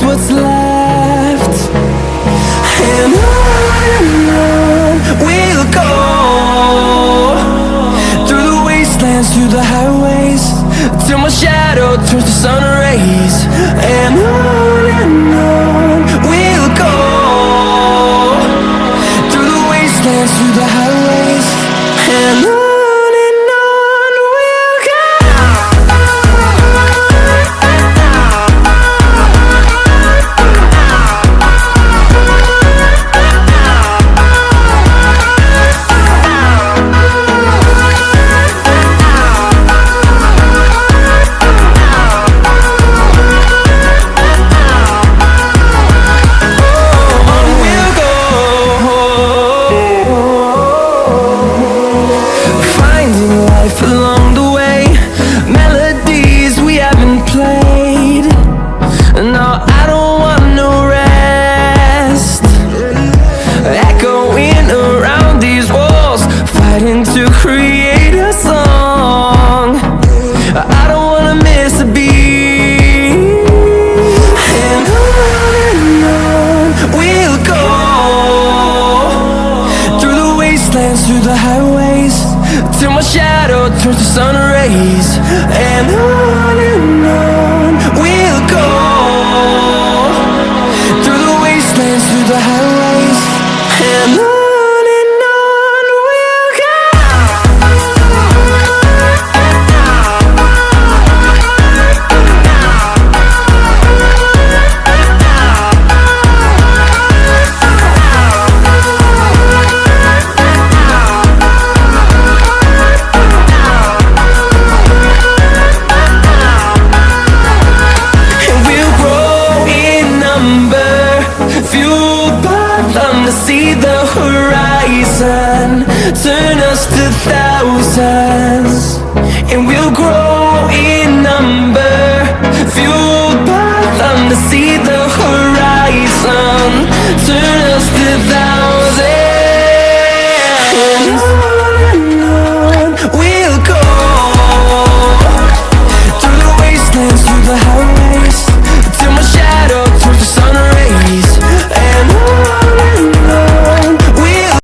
is what's left. And on we'll go, through the wastelands, through the highways, till my shadow turns to sun rays. And on we'll go, through the wastelands, through the highways, and on we'll go. Along the way, melodies we haven't played. No, I don't want no rest. Echoing around these walls, fighting to create a song. I don't wanna miss a beat. And on we'll go, through the wastelands, through the highways, till my shadow turns to sun rays. And on we'll go, through the wastelands, through the highways, and on we'll go. See the horizon turn us to thousands, and we'll grow in number, fueled by them to see the horizon turn